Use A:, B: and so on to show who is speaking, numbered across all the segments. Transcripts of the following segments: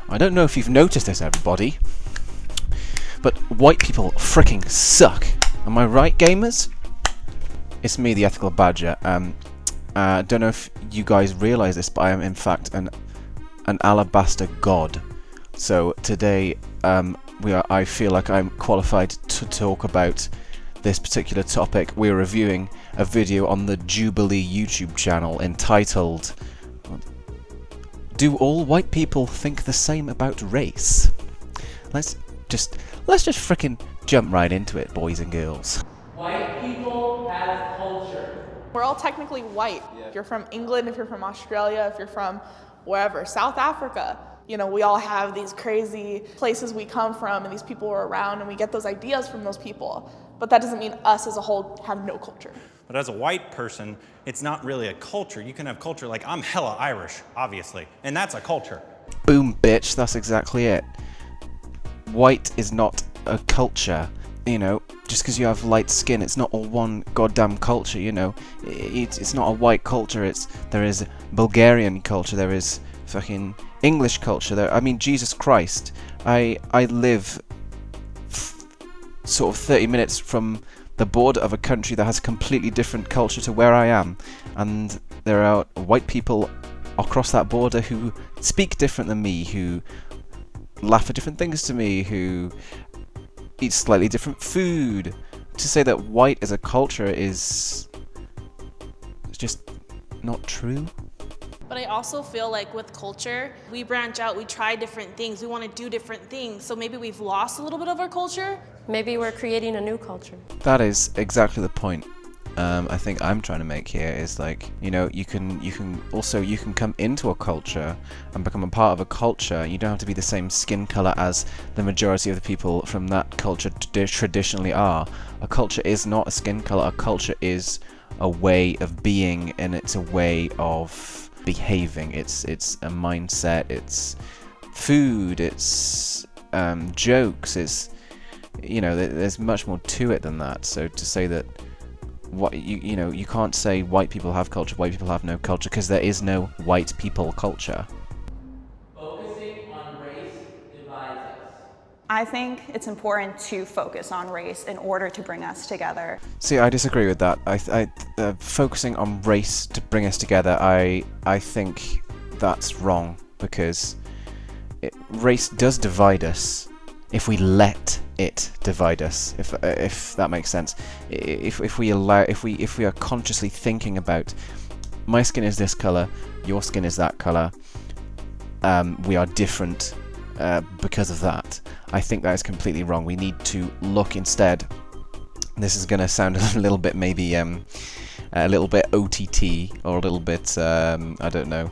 A: I don't know if you've noticed this, everybody, but white people fricking suck. Am I right, gamers? It's me, the Ethical Badger. Don't know if you guys realise this, but I am in fact an alabaster god. So today, I feel like I'm qualified to talk about this particular topic. We're reviewing a video on the Jubilee YouTube channel entitled "Do All White People Think the Same About Race?" Let's just frickin' jump right into it, boys and girls.
B: White people have culture.
C: We're all technically white. If you're from England, if you're from Australia, if you're from wherever, South Africa, you know, we all have these crazy places we come from and these people are around and we get those ideas from those people. But that doesn't mean us as a whole have no culture.
D: But as a white person, it's not really a culture. You can have culture like I'm hella Irish, obviously, and that's a culture.
A: Boom, bitch, that's exactly it. White is not a culture. You know, just because you have light skin, it's not all one goddamn culture, you know. It's not a white culture, there is Bulgarian culture, there is fucking English culture. I mean, Jesus Christ, I live sort of 30 minutes from the border of a country that has a completely different culture to where I am, and there are white people across that border who speak different than me, who laugh at different things to me, who eat slightly different food. To say that white as a culture is just not true.
E: But I also feel like with culture, we branch out, we try different things, we want to do different things. So maybe we've lost a little bit of our culture.
F: Maybe we're creating a new culture.
A: That is exactly the point. I think I'm trying to make here is like, you know, you can come into a culture and become a part of a culture. You don't have to be the same skin color as the majority of the people from that culture traditionally are. A culture is not a skin color. A culture is a way of being, and it's a way of behaving. It's a mindset. It's food. It's jokes. It's, you know, there's much more to it than that. So to say that you can't say white people have culture, white people have no culture, because there is no white people culture.
B: Focusing on race divides us.
G: I think it's important to focus on race in order to bring us together.
A: See, I disagree with that. Focusing on race to bring us together, I think that's wrong, because race does divide us if we let it divide us, if that makes sense. If we are consciously thinking about my skin is this color, your skin is that color, we are different because of that. I think that is completely wrong. We need to look instead. This is going to sound a little bit maybe a little bit OTT, or a little bit I don't know,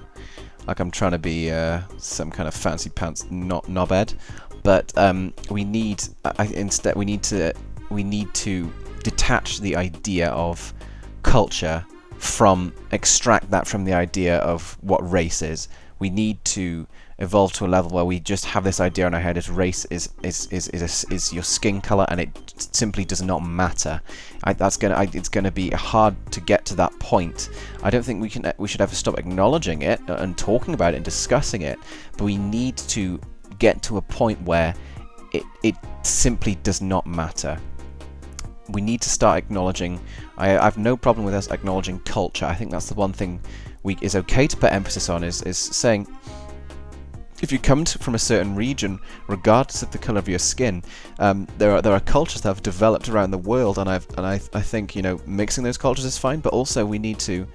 A: like I'm trying to be some kind of fancy pants knobhead. But we need to detach the idea of culture extract that from the idea of what race is. We need to evolve to a level where we just have this idea in our head as race is your skin color, and it simply does not matter. It's gonna be hard to get to that point. I don't think we should ever stop acknowledging it and talking about it and discussing it, but we need to get to a point where it simply does not matter. We need to start acknowledging. I have no problem with us acknowledging culture. I think that's the one thing is okay to put emphasis on, is saying, if you come from a certain region, regardless of the color of your skin, there are cultures that have developed around the world, and I think, you know, mixing those cultures is fine, but also we need to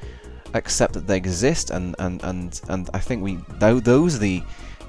A: accept that they exist, and I think those are the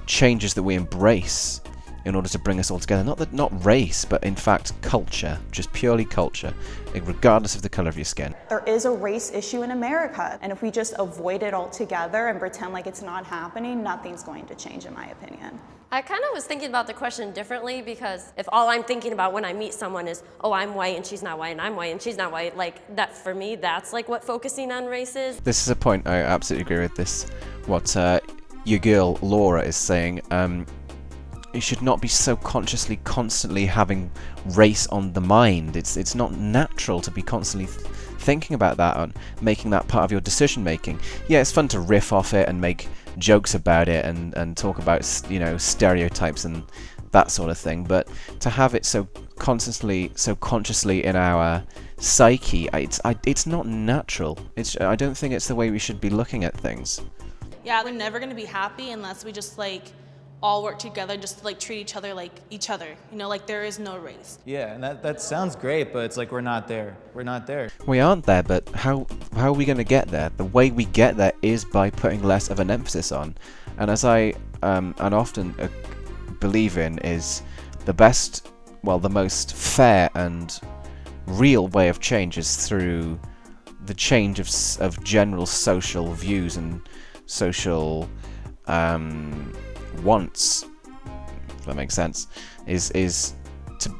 A: changes that we embrace in order to bring us all together. Not race, but in fact culture, just purely culture, regardless of the color of your skin.
G: There is a race issue in America, and if we just avoid it altogether and pretend like it's not happening, nothing's going to change, in my opinion.
F: I kind of was thinking about the question differently, because if all I'm thinking about when I meet someone is, oh, I'm white and she's not white, and I'm white and she's not white, like that, for me, that's like what focusing on race is.
A: This is a point, I absolutely agree with this. What your girl Laura is saying, you should not be so consciously constantly having race on the mind. It's not natural to be constantly thinking about that and making that part of your decision making. Yeah, it's fun to riff off it and make jokes about it and talk about, you know, stereotypes and that sort of thing. But to have it so consciously in our psyche, it's not natural. I don't think it's the way we should be looking at things.
E: Yeah, we're never gonna be happy unless we just like all work together, just to like treat each other like each other. You know, like there is no race.
H: Yeah, and that sounds great, but it's like we're not there. We're not there.
A: We aren't there, but how are we going to get there? The way we get there is by putting less of an emphasis on. And as I and often believe in, is the most fair and real way of change is through the change of general social views and social wants, if that makes sense.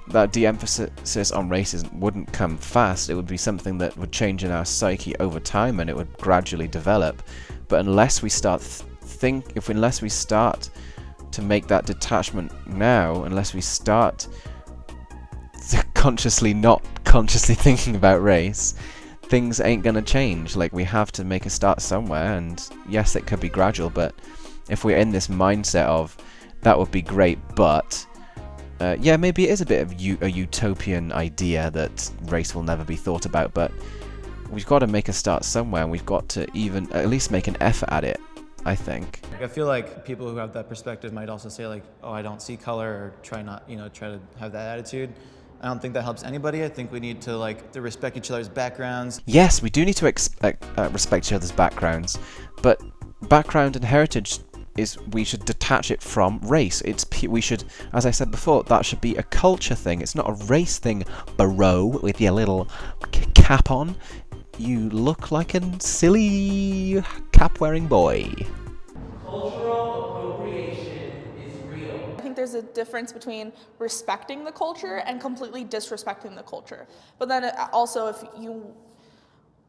A: That de-emphasis on racism wouldn't come fast. It would be something that would change in our psyche over time, and it would gradually develop. But unless we start to make that detachment now, unless we start not consciously thinking about race, things ain't gonna change. Like, we have to make a start somewhere, and yes, it could be gradual, but if we're in this mindset of that would be great, but yeah, maybe it is a bit of a utopian idea that race will never be thought about, but we've got to make a start somewhere, and we've got to even at least make an effort at it, I think.
H: I feel like people who have that perspective might also say like, oh, I don't see color, or try to have that attitude. I don't think that helps anybody. I think we need to to respect each other's backgrounds.
A: Yes, we do need to respect each other's backgrounds, but background and heritage we should detach it from race. We should, as I said before, that should be a culture thing. It's not a race thing, bro, with your little cap on. You look like a silly cap-wearing boy.
B: Cultural appropriation is real.
C: I think there's a difference between respecting the culture and completely disrespecting the culture. But then also, if you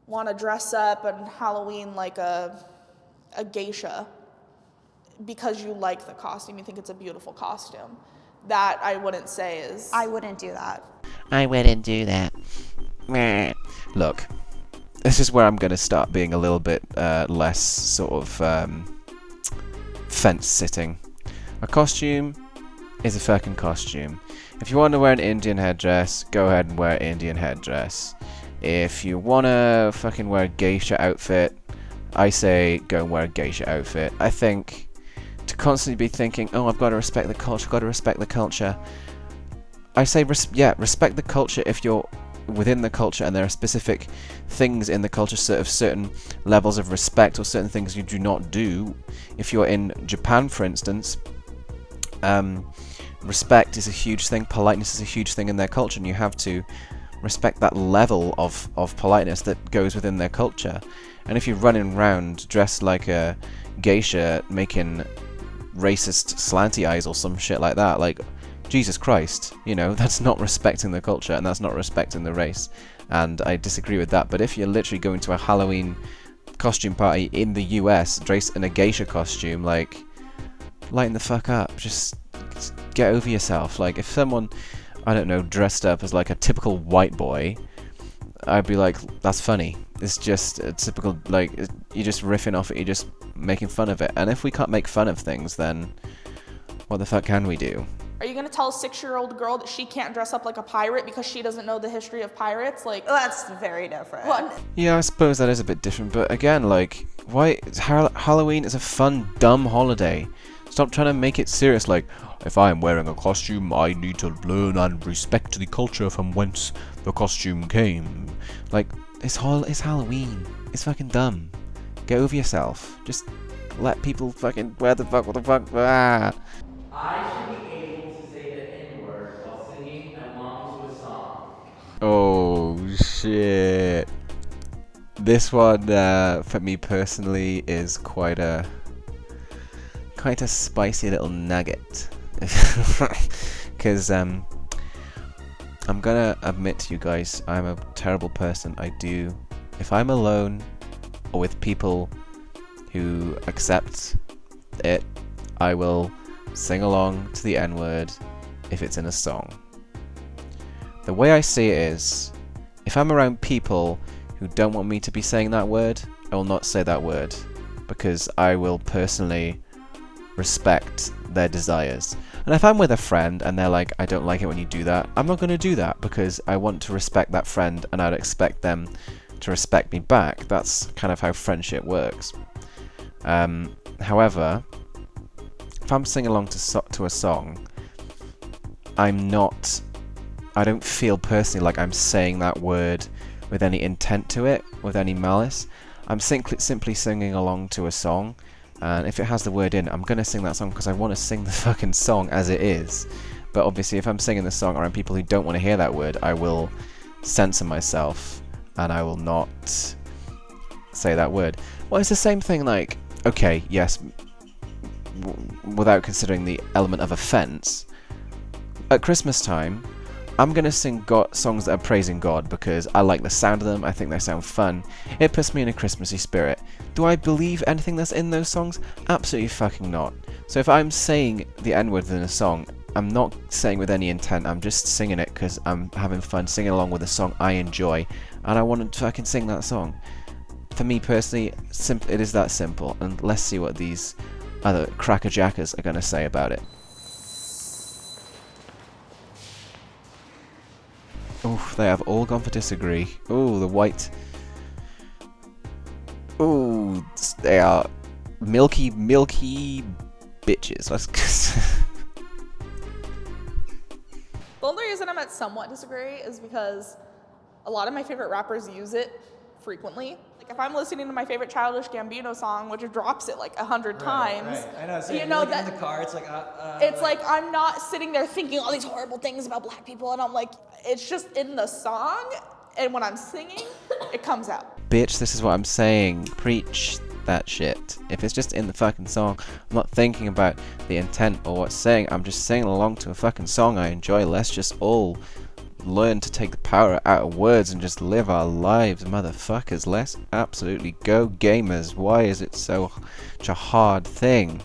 C: want to dress up on Halloween like a geisha because you like the costume, you think it's a beautiful costume, that I wouldn't say is...
G: I wouldn't do that.
A: I wouldn't do that. Look, this is where I'm going to start being a little bit less sort of fence-sitting. A costume is a fucking costume. If you want to wear an Indian headdress, go ahead and wear an Indian headdress. If you want to fucking wear a geisha outfit, I say go and wear a geisha outfit. I think to constantly be thinking, oh, I've got to respect the culture, I say, respect the culture if you're within the culture and there are specific things in the culture, sort of certain levels of respect or certain things you do not do. If you're in Japan, for instance, respect is a huge thing, politeness is a huge thing in their culture, and you have to respect that level of politeness that goes within their culture. And if you're running around dressed like a geisha making racist slanty eyes or some shit like that, like, Jesus Christ, you know, that's not respecting the culture and that's not respecting the race. And I disagree with that. But if you're literally going to a Halloween costume party in the US dressed in a geisha costume, like, lighten the fuck up. Just get over yourself. Like, if someone, I don't know, dressed up as like a typical white boy, I'd be like, that's funny. It's just a typical, like, you're just riffing off it, you're just making fun of it. And if we can't make fun of things, then what the fuck can we do?
C: Are you going to tell a 6-year-old girl that she can't dress up like a pirate because she doesn't know the history of pirates? Like,
G: That's very different.
C: what?
A: Yeah, I suppose that is a bit different, but again, like, why Halloween is a fun, dumb holiday. Stop trying to make it serious, like, if I am wearing a costume, I need to learn and respect the culture from whence the costume came. Like, it's Halloween. It's fucking dumb. Get over yourself. Just let people fucking, what the fuck, ah.
B: I should be able to say the N-word while singing along to a song.
A: Oh, shit. This one, for me personally, is quite a spicy little nugget. Because, I'm gonna admit to you guys, I'm a terrible person. If I'm alone or with people who accept it, I will sing along to the N-word if it's in a song. The way I see it is, if I'm around people who don't want me to be saying that word, I will not say that word. because I will personally respect their desires. And if I'm with a friend and they're like, I don't like it when you do that, I'm not going to do that because I want to respect that friend and I'd expect them to respect me back. That's kind of how friendship works. However, if I'm singing along to a song, I don't feel personally like I'm saying that word with any intent to it, with any malice. I'm simply singing along to a song, and if it has the word in, I'm going to sing that song because I want to sing the fucking song as it is. But obviously if I'm singing the song around people who don't want to hear that word, I will censor myself and I will not say that word. Well, it's the same thing, like, okay, yes, without considering the element of offense, at Christmas time, I'm going to sing songs that are praising God because I like the sound of them, I think they sound fun. It puts me in a Christmassy spirit. Do I believe anything that's in those songs? Absolutely fucking not. So if I'm saying the N-word in a song, I'm not saying with any intent, I'm just singing it because I'm having fun singing along with a song I enjoy, and I want to fucking sing that song. For me personally, it is that simple, and let's see what these other crackerjackers are going to say about it. Oof, they have all gone for disagree. Ooh, the white... Ooh, they are milky bitches.
C: The only reason I'm at somewhat disagree is because a lot of my favorite rappers use it frequently. Like if I'm listening to my favorite Childish Gambino song, which drops it like 100 times,
H: Right. I know. So
C: you know
H: like
C: that
H: in the car, it's like
C: it's like I'm not sitting there thinking all these horrible things about black people, and I'm like, it's just in the song, and when I'm singing, it comes out.
A: Bitch, this is what I'm saying. Preach that shit. If it's just in the fucking song, I'm not thinking about the intent or what's saying. I'm just singing along to a fucking song I enjoy. Let's just all learn to take the power out of words and just live our lives, motherfuckers. Let's absolutely go, gamers. Why is it such a hard thing?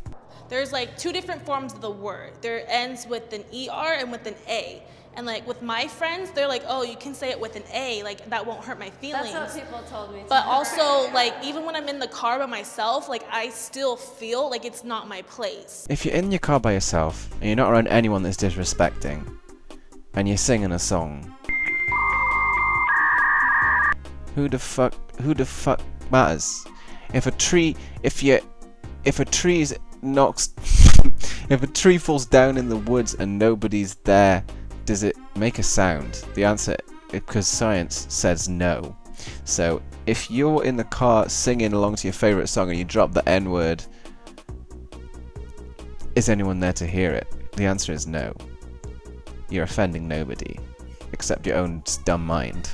E: There's like two different forms of the word. There ends with an ER and with an A. And like with my friends, they're like, oh, you can say it with an A, like that won't hurt my feelings.
F: That's what people told me.
E: But also, like, even when I'm in the car by myself, like, I still feel like it's not my place.
A: If you're in your car by yourself and you're not around anyone that's disrespecting, and you're singing a song, who the fuck matters? If a tree falls down in the woods and nobody's there, does it make a sound? The answer, because science says no. So if you're in the car singing along to your favorite song and you drop the N-word, is anyone there to hear it? The answer is no. You're offending nobody, except your own dumb mind.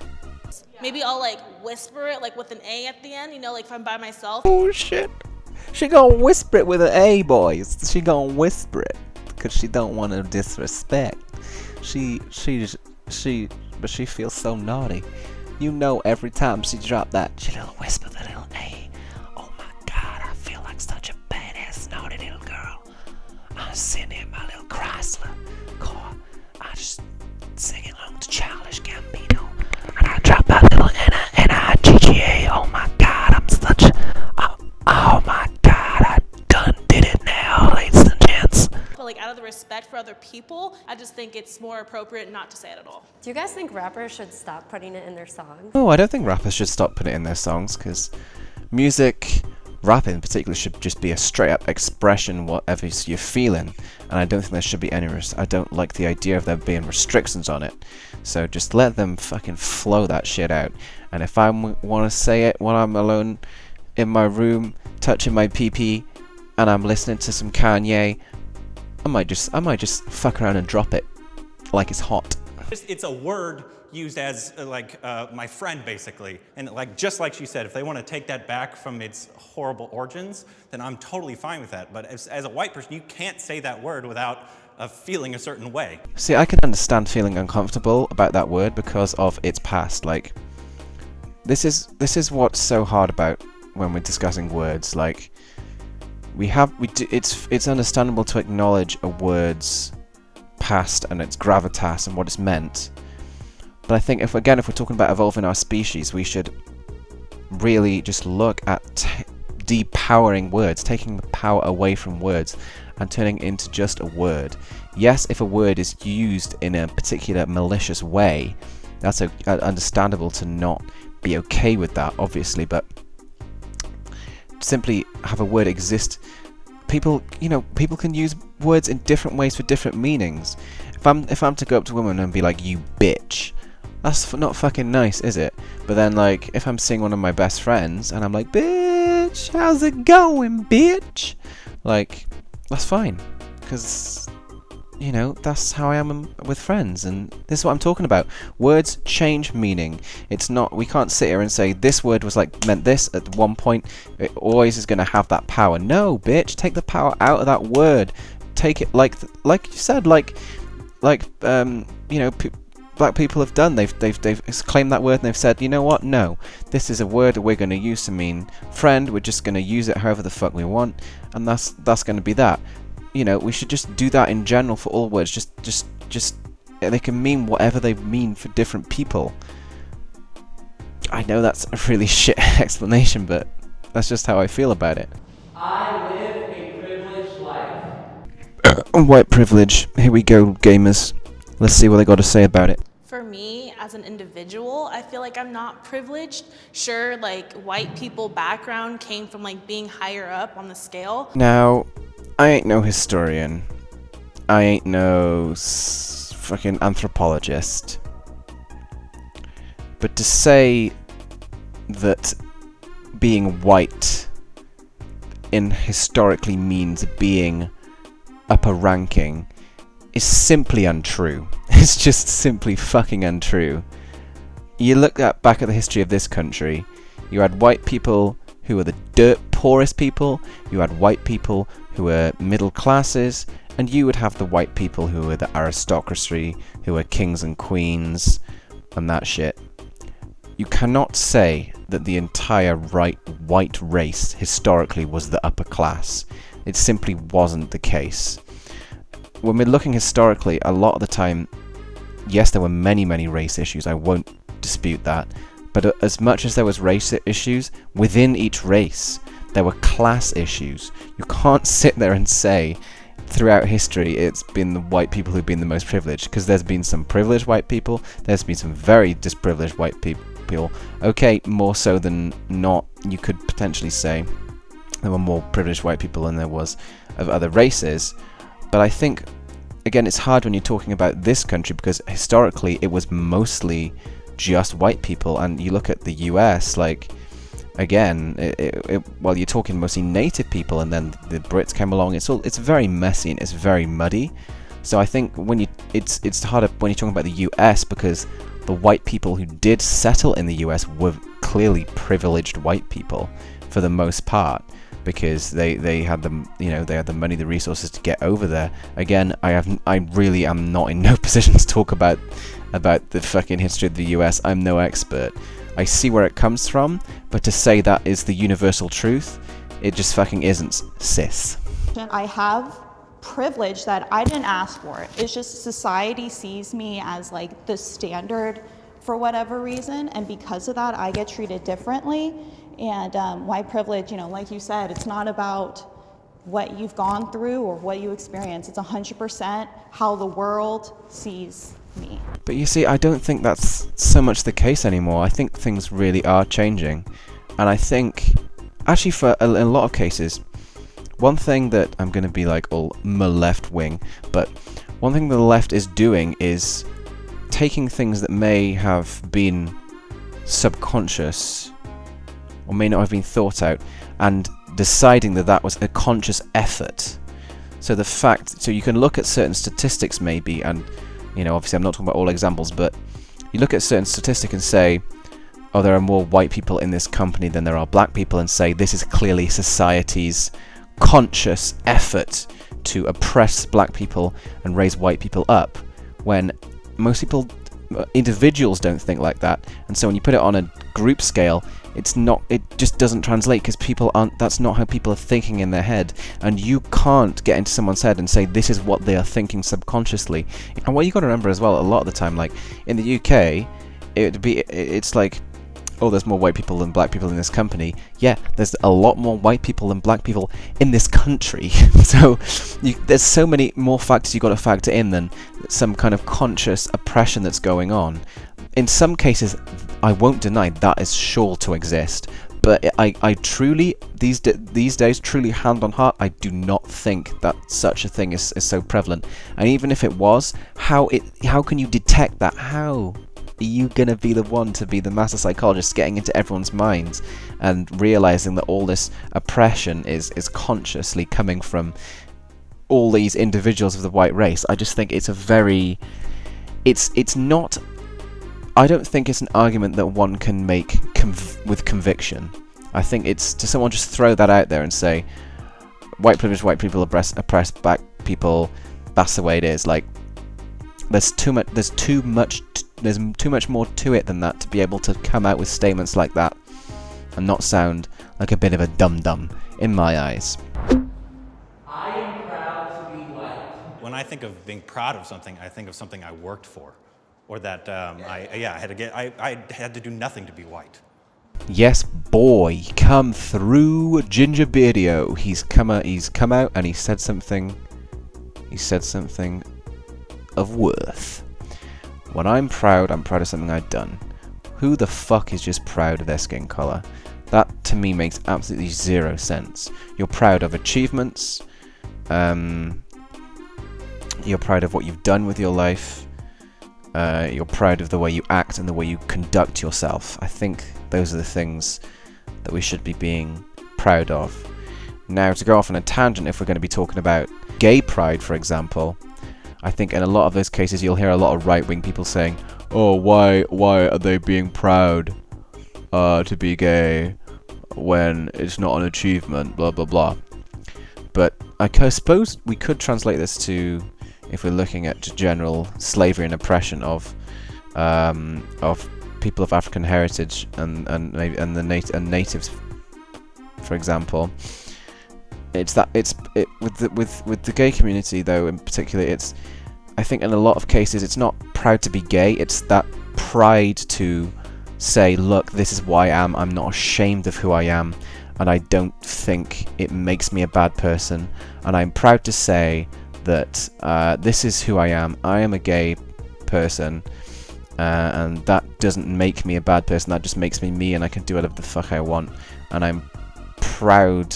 E: Maybe I'll like whisper it like with an A at the end, you know, like if I'm by myself.
A: Oh shit. She gonna whisper it with an A, boys. She gonna whisper it because she don't want to disrespect. But she feels so naughty. You know, every time she drop that, she little whisper the little A. Oh my God, I feel like such a badass naughty little girl. I'm sitting in my little Chrysler car. I just sing along to Childish Gambino, and I drop that little N-I-G-G-A. Oh my God, I'm such a... Oh my God, I done did it now, ladies and gents.
E: But like out of the respect for other people, I just think it's more appropriate not to say it at all.
F: Do you guys think rappers should stop putting it in their songs?
A: Oh, I don't think rappers should stop putting it in their songs, because rap in particular, should just be a straight up expression whatever you're feeling, and I don't think there should be any I don't like the idea of there being restrictions on it. So just let them fucking flow that shit out. And if I want to say it while I'm alone in my room touching my pee-pee and I'm listening to some Kanye, I might just fuck around and drop it like it's hot.
D: It's a word used as my friend, basically. And like just like she said, if they want to take that back from its horrible origins, then I'm totally fine with that. But as a white person, you can't say that word without feeling a certain way.
A: See, I can understand feeling uncomfortable about that word because of its past. Like, this is what's so hard about when we're discussing words. Like, it's understandable to acknowledge a word's past and its gravitas and what it's meant. But I think if we're talking about evolving our species, we should really just look at depowering words, taking the power away from words and turning it into just a word. Yes, if a word is used in a particular malicious way, that's understandable to not be okay with that, obviously, but simply have a word exist. People can use words in different ways for different meanings. If I'm to go up to a woman and be like, you bitch, that's not fucking nice, is it? But then, like, if I'm seeing one of my best friends and I'm like, bitch, how's it going, bitch? Like, that's fine, because, you know, that's how I am with friends, and this is what I'm talking about. Words change meaning. It's not, we can't sit here and say this word was like meant this at one point, it always is going to have that power. No, bitch, take the power out of that word. Take it like you said, you know, black people have done. They've claimed that word and they've said, you know what? No, this is a word that we're going to use to mean friend. We're just going to use it however the fuck we want, and that's going to be that. You know, we should just do that in general for all words. Just they can mean whatever they mean for different people. I know that's a really shit explanation, but that's just how I feel about it.
B: I live a privileged life.
A: White privilege. Here we go, gamers. Let's see what they got to say about it.
E: For me, as an individual, I feel like I'm not privileged. Sure, like, white people background came from, like, being higher up on the scale.
A: Now, I ain't no historian. I ain't no fucking anthropologist. But to say that being white historically means being upper ranking is simply untrue. It's just simply fucking untrue. You look back at the history of this country, you had white people who were the dirt poorest people, you had white people who were middle classes, and you would have the white people who were the aristocracy, who were kings and queens, and that shit. You cannot say that the entire white race historically was the upper class. It simply wasn't the case. When we're looking historically, a lot of the time, yes, there were many race issues, I won't dispute that, but as much as there was race issues, within each race, there were class issues. You can't sit there and say, throughout history, it's been the white people who've been the most privileged, because there's been some privileged white people, there's been some very disprivileged white people. Okay, more so than not, you could potentially say there were more privileged white people than there was of other races. But I think, again, it's hard when you're talking about this country, because historically it was mostly just white people. And you look at the US, like, again, well, you're talking mostly native people, and then the Brits came along. It's very messy and it's very muddy. So I think it's harder when you're talking about the US, because the white people who did settle in the US were clearly privileged white people for the most part, because they had the money, the resources to get over there. Again, I really am not in no position to talk about the fucking history of the US. I'm no expert. I see where it comes from, but to say that is the universal truth, it just fucking isn't, sis.
G: I have privilege that I didn't ask for. It's just society sees me as like the standard for whatever reason, and because of that, I get treated differently. And white privilege, you know, like you said, it's not about what you've gone through or what you experience. It's 100% how the world sees me.
A: But you see, I don't think that's so much the case anymore. I think things really are changing. And I think, actually, for in a lot of cases, one thing that I'm going to be like all left wing, but one thing the left is doing is taking things that may have been subconscious or may not have been thought out and deciding that was a conscious effort. So you can look at certain statistics maybe, and you know, obviously I'm not talking about all examples, but you look at certain statistic and say, oh, there are more white people in this company than there are black people, and say this is clearly society's conscious effort to oppress black people and raise white people up, when most people, individuals, don't think like that. And so when you put it on a group scale, it just doesn't translate, because that's not how people are thinking in their head, and you can't get into someone's head and say this is what they are thinking subconsciously. And what you got to remember as well, a lot of the time, like in the UK, it's like oh, there's more white people than black people in this company. Yeah, there's a lot more white people than black people in this country. So there's so many more factors you've got to factor in than some kind of conscious oppression that's going on. In some cases, I won't deny that is sure to exist, but I truly, these days, truly hand on heart, I do not think that such a thing is so prevalent. And even if it was, how can you detect that? How are you going to be the one to be the master psychologist getting into everyone's minds and realizing that all this oppression is consciously coming from all these individuals of the white race? I just think it's it's not, I don't think it's an argument that one can make with conviction. I think it's to someone just throw that out there and say, white people oppress black people, that's the way it is. Like, there's too much more to it than that to be able to come out with statements like that and not sound like a bit of a dum-dum in my eyes.
B: I am proud to be white.
D: When I think of being proud of something, I think of something I worked for, or that I had to do nothing to be white.
A: Yes, boy, come through, Ginger Beardio. He's come out and he said something of worth. When I'm proud of something I've done. Who the fuck is just proud of their skin color? That to me makes absolutely zero sense. You're proud of achievements. You're proud of what you've done with your life. You're proud of the way you act and the way you conduct yourself. I think those are the things that we should be being proud of. Now, to go off on a tangent, if we're going to be talking about gay pride, for example, I think in a lot of those cases you'll hear a lot of right-wing people saying, oh, why are they being proud to be gay when it's not an achievement, blah blah blah. But I suppose we could translate this to, if we're looking at general slavery and oppression of people of African heritage and natives, for example. With the gay community, though, in particular, I think in a lot of cases it's not proud to be gay, it's that pride to say, look, this is who I am, I'm not ashamed of who I am, and I don't think it makes me a bad person, and I'm proud to say that this is who I am a gay person, and that doesn't make me a bad person, that just makes me me, and I can do whatever the fuck I want, and I'm proud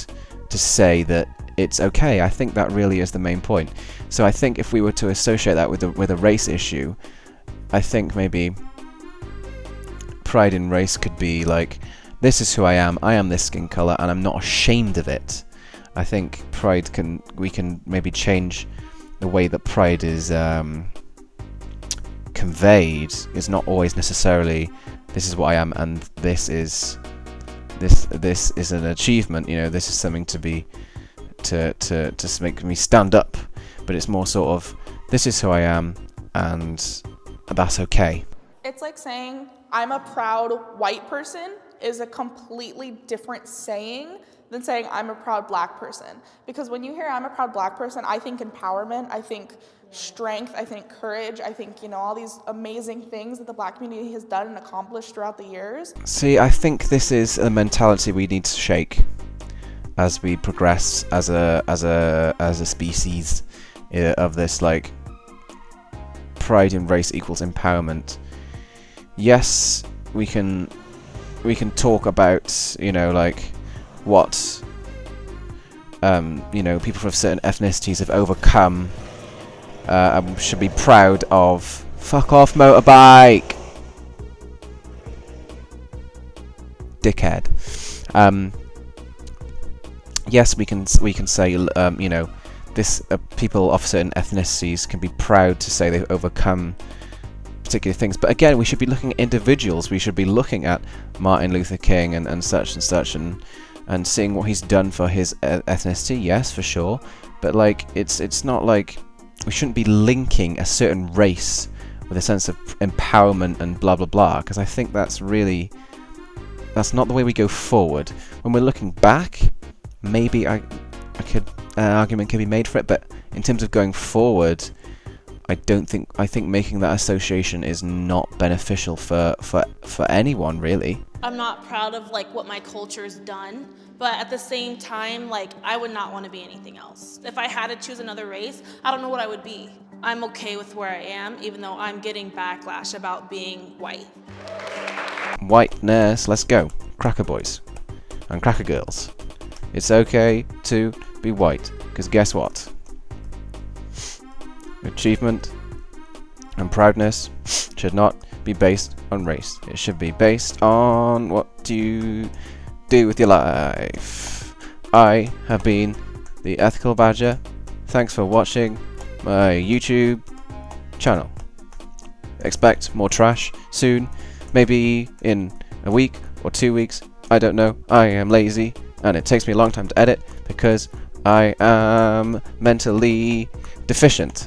A: to say that it's okay. I think that really is the main point. So I think if we were to associate that with a race issue, I think maybe pride in race could be like, this is who I am this skin color, and I'm not ashamed of it. I think we can maybe change the way that pride is conveyed. Is not always necessarily, this is what I am, and this is an achievement, you know, this is something to make me stand up, but it's more sort of, this is who I am, and that's okay.
C: It's like saying, I'm a proud white person is a completely different saying than saying I'm a proud black person. Because when you hear I'm a proud black person, I think empowerment, I think strength, I think courage, I think, you know, all these amazing things that the black community has done and accomplished throughout the years.
A: See, I think this is a mentality we need to shake as we progress as a species of this, like, pride in race equals empowerment. Yes, we can talk about, you know, like, what you know, people from certain ethnicities have overcome, should be proud of. Fuck off, motorbike, dickhead. Yes, we can say, you know, this people of certain ethnicities can be proud to say they've overcome particular things, but again, we should be looking at individuals. We should be looking at Martin Luther King and such and such, and seeing what he's done for his ethnicity. Yes, for sure, but like, it's not like we shouldn't be linking a certain race with a sense of empowerment and blah blah blah, because I think that's not the way we go forward. When we're looking back, maybe an argument could be made for it, but in terms of going forward, I think making that association is not beneficial for anyone, really.
E: I'm not proud of like what my culture's done, but at the same time, like I would not want to be anything else. If I had to choose another race, I don't know what I would be. I'm okay with where I am, even though I'm getting backlash about being white.
A: Whiteness, let's go. Cracker boys and cracker girls. It's okay to be white, because guess what? Achievement and proudness should not be based on race. It should be based on what you do with your life. I have been the Ethical Badger. Thanks for watching my YouTube channel. Expect more trash soon, maybe in a week or 2 weeks. I don't know. I am lazy and it takes me a long time to edit because I am mentally deficient.